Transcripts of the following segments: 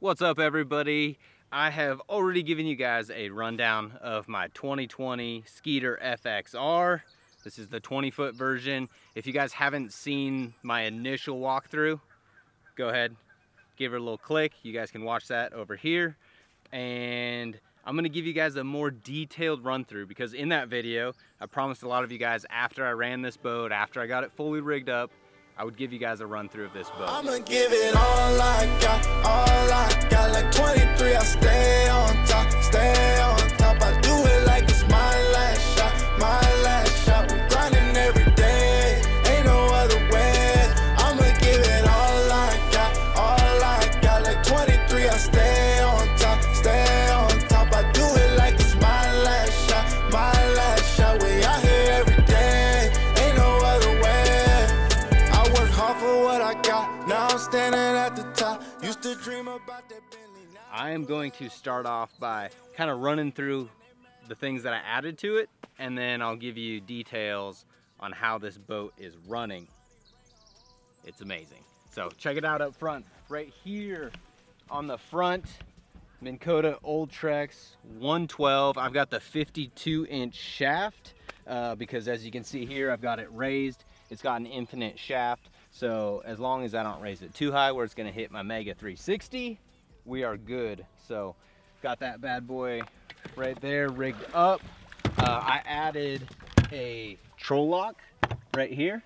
What's up, everybody? I have already given you guys a rundown of my 2020 Skeeter FXR. This is the 20-foot version. If you guys haven't seen my initial walkthrough, go ahead, give it a little click. You guys can watch that over here. And I'm gonna give you guys a more detailed run through because in that video, I promised a lot of you guys after I ran this boat, after I got it fully rigged up, I would give you guys a run through of this boat. I'ma give it all I got, like 23, I stay on top, I do it like it's my last shot, we're grinding every day, ain't no other way, I'ma give it all I got, like 23, I stay on top, I do it like it's my last shot, we out here every day, ain't no other way, I work hard for what I got, now I'm standing at the top, used to dream about that Bentley. I am going to start off by kind of running through the things that I added to it, and then I'll give you details on how this boat is running. It's amazing. So check it out up front. Right here on the front, Minn Kota Old Trex 112. I've got the 52-inch shaft because as you can see here, I've got it raised. It's got an infinite shaft. So as long as I don't raise it too high where it's gonna hit my Mega 360, we are good. So got that bad boy right there rigged up. I added a troll lock right here.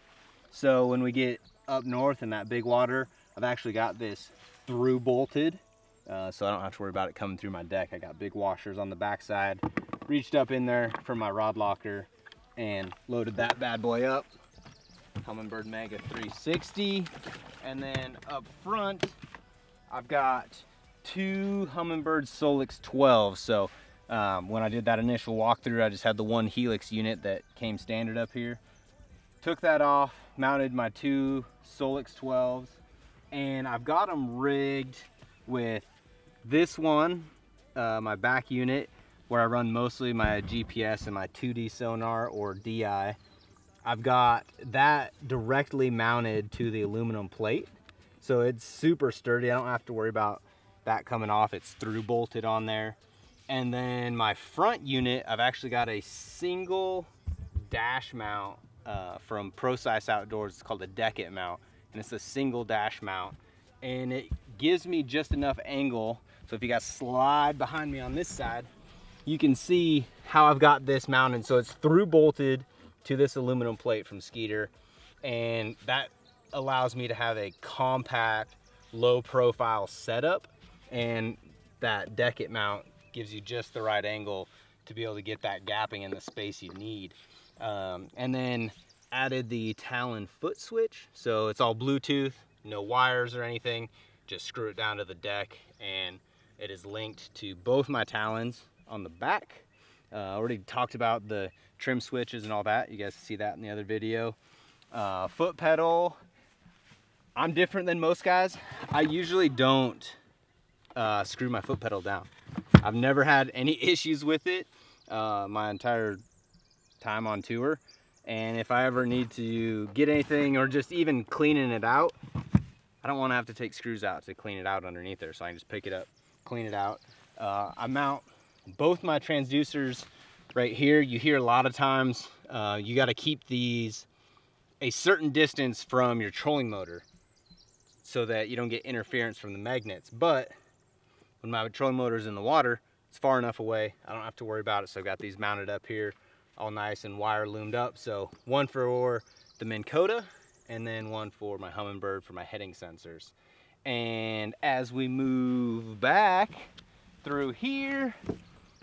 So when we get up north in that big water, I've actually got this through bolted. So I don't have to worry about it coming through my deck. I got big washers on the backside. Reached up in there for my rod locker and loaded that bad boy up. Humminbird Mega 360. And then up front, I've got two Humminbird Solix 12. So when I did that initial walkthrough, I just had the one Helix unit that came standard up here. Took that off, mounted my two Solix 12s, and I've got them rigged with this one, my back unit, where I run mostly my GPS and my 2D sonar or DI. I've got that directly mounted to the aluminum plate. So it's super sturdy. I don't have to worry about that coming off. It's through bolted on there. And then my front unit, I've actually got a single dash mount from ProSize Outdoors. It's called a dek-it mount. And it's a single dash mount. And it gives me just enough angle. So if you guys slide behind me on this side, you can see how I've got this mounted. So it's through bolted to this aluminum plate from Skeeter, and that allows me to have a compact, low profile setup, and that dek-it mount gives you just the right angle to be able to get that gapping in the space you need. And then added the Talon foot switch, so it's all Bluetooth, no wires or anything, just screw it down to the deck, and it is linked to both my Talons on the back. Already talked about the trim switches and all that. You guys see that in the other video. Foot pedal. I'm different than most guys. I usually don't screw my foot pedal down. I've never had any issues with it my entire time on tour. And if I ever need to get anything or just even cleaning it out, I don't want to have to take screws out to clean it out underneath there. So I can just pick it up, clean it out. I mount both my transducers right here. You hear a lot of times you got to keep these a certain distance from your trolling motor so that you don't get interference from the magnets. But when my trolling motor is in the water, it's far enough away, I don't have to worry about it. So I've got these mounted up here all nice and wire loomed up. So one for the Minn Kota and then one for my Humminbird for my heading sensors. And as we move back through here,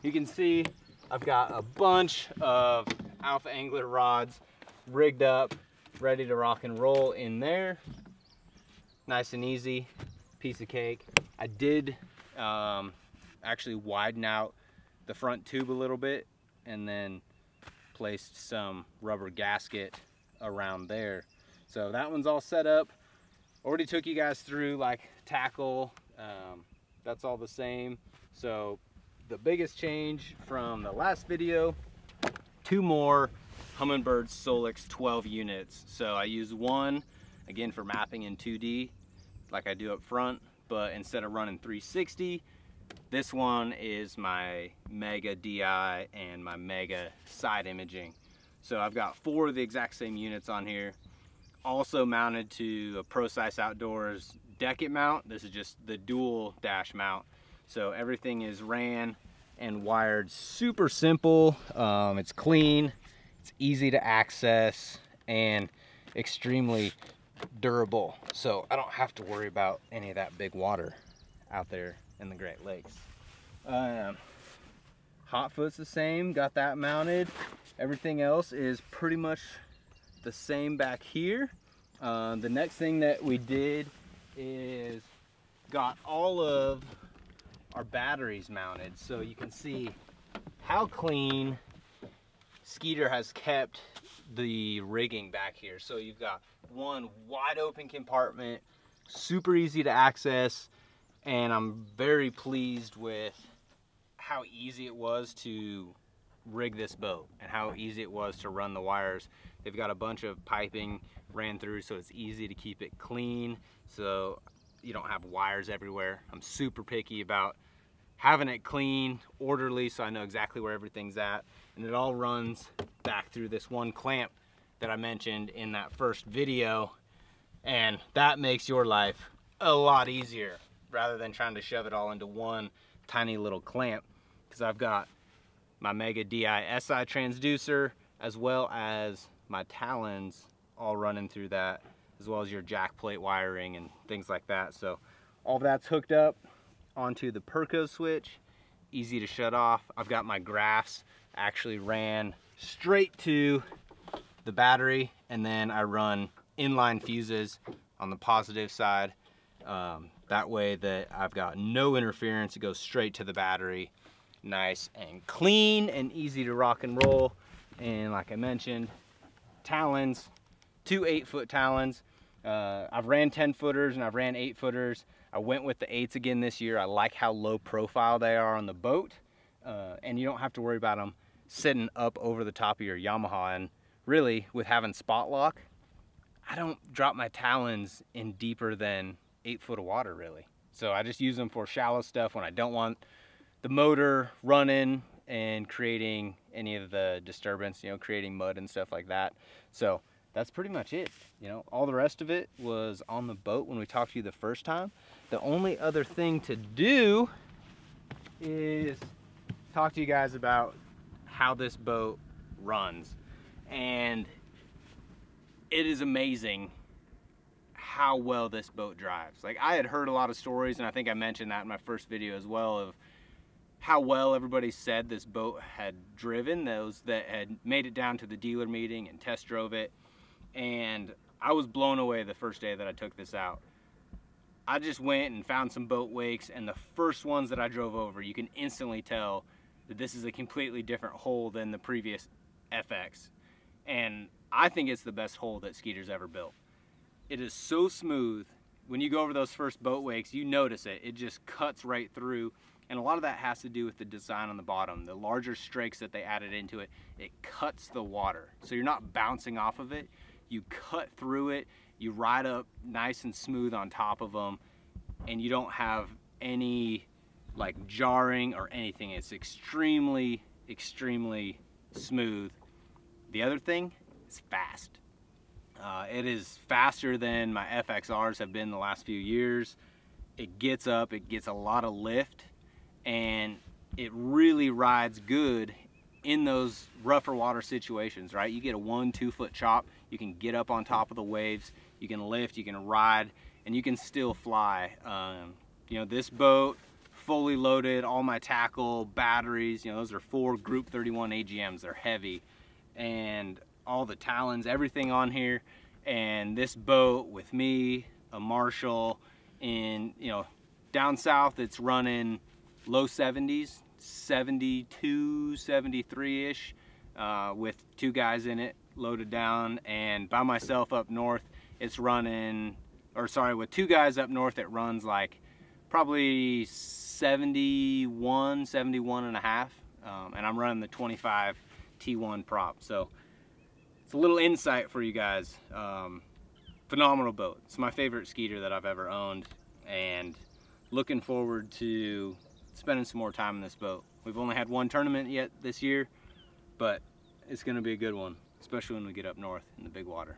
you can see I've got a bunch of Alpha Angler rods rigged up, ready to rock and roll in there. Nice and easy, piece of cake. I did actually widen out the front tube a little bit and then placed some rubber gasket around there. So that one's all set up. Already took you guys through like tackle, that's all the same. So the biggest change from the last video, two more Humminbird Solix 12 units. So I use one again for mapping in 2D like I do up front, but instead of running 360, this one is my Mega DI and my Mega side imaging. So I've got 4 of the exact same units on here. Also mounted to a ProSice Outdoors dek-it mount. This is just the dual dash mount. So everything is ran and wired super simple. It's clean, it's easy to access, and extremely durable. So I don't have to worry about any of that big water out there in the Great Lakes. Hotfoot's the same, got that mounted. Everything else is pretty much the same back here. The next thing that we did is got all of our batteries mounted, so you can see how clean Skeeter has kept the rigging back here. So you've got one wide open compartment, super easy to access, and I'm very pleased with how easy it was to rig this boat and how easy it was to run the wires. They've got a bunch of piping ran through, so it's easy to keep it clean, so you don't have wires everywhere. I'm super picky about having it clean, orderly, so I know exactly where everything's at, and it all runs back through this one clamp that I mentioned in that first video, and that makes your life a lot easier rather than trying to shove it all into one tiny little clamp, because I've got my Mega DI-SI transducer as well as my talons all running through that, as well as your jack plate wiring and things like that. So all that's hooked up onto the Perco switch, easy to shut off. I've got my graphs actually ran straight to the battery, and then I run inline fuses on the positive side. That way that I've got no interference, it goes straight to the battery. Nice and clean and easy to rock and roll. And like I mentioned, talons, 2 8-foot talons. I've ran 10-footers and I've ran 8-footers. I went with the 8s again this year. I like how low profile they are on the boat, and you don't have to worry about them sitting up over the top of your Yamaha. And really, with having spot lock, I don't drop my talons in deeper than 8 foot of water really. So I just use them for shallow stuff when I don't want the motor running and creating any of the disturbance, you know, creating mud and stuff like that. So that's pretty much it. You know, all the rest of it was on the boat when we talked to you the first time. The only other thing to do is talk to you guys about how this boat runs. And it is amazing how well this boat drives. Like, I had heard a lot of stories, and I think I mentioned that in my first video as well, of how well everybody said this boat had driven, those that had made it down to the dealer meeting and test drove it. And I was blown away the first day that I took this out. I just went and found some boat wakes, and the first ones that I drove over, you can instantly tell that this is a completely different hull than the previous FX. And I think it's the best hull that Skeeter's ever built. It is so smooth. When you go over those first boat wakes, you notice it. It just cuts right through. And a lot of that has to do with the design on the bottom. The larger strakes that they added into it, it cuts the water. So you're not bouncing off of it. You cut through it. You ride up nice and smooth on top of them. And you don't have any like jarring or anything. It's extremely, extremely smooth. The other thing is fast. It is faster than my FXRs have been the last few years. It gets up, it gets a lot of lift, and it really rides good in those rougher water situations, right? You get a 1-2 foot chop, you can get up on top of the waves, you can lift, you can ride, and you can still fly. You know, this boat, fully loaded, all my tackle, batteries, you know, those are 4 Group 31 AGMs, they're heavy, and all the talons, everything on here. And this boat with me, a Marshall, in, you know, down south it's running low 70s, 72, 73-ish, with 2 guys in it loaded down. And by myself up north, it's running, or sorry, with 2 guys up north, it runs like probably 71, 71 and a half. And I'm running the 25 T1 prop. So it's a little insight for you guys. Phenomenal boat. It's my favorite Skeeter that I've ever owned, and looking forward to spending some more time in this boat. We've only had one tournament yet this year, but it's gonna be a good one, especially when we get up north in the big water.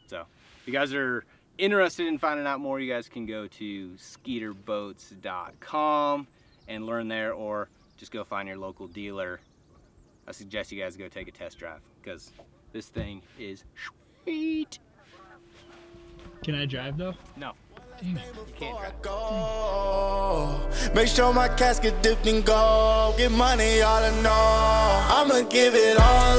So if you guys are interested in finding out more, you guys can go to skeeterboats.com and learn there, or just go find your local dealer. I suggest you guys go take a test drive because this thing is sweet. Can I drive though? No. Dang. You can't drive. Make sure my casket dipped in gold. Get money all in all. I'ma give it all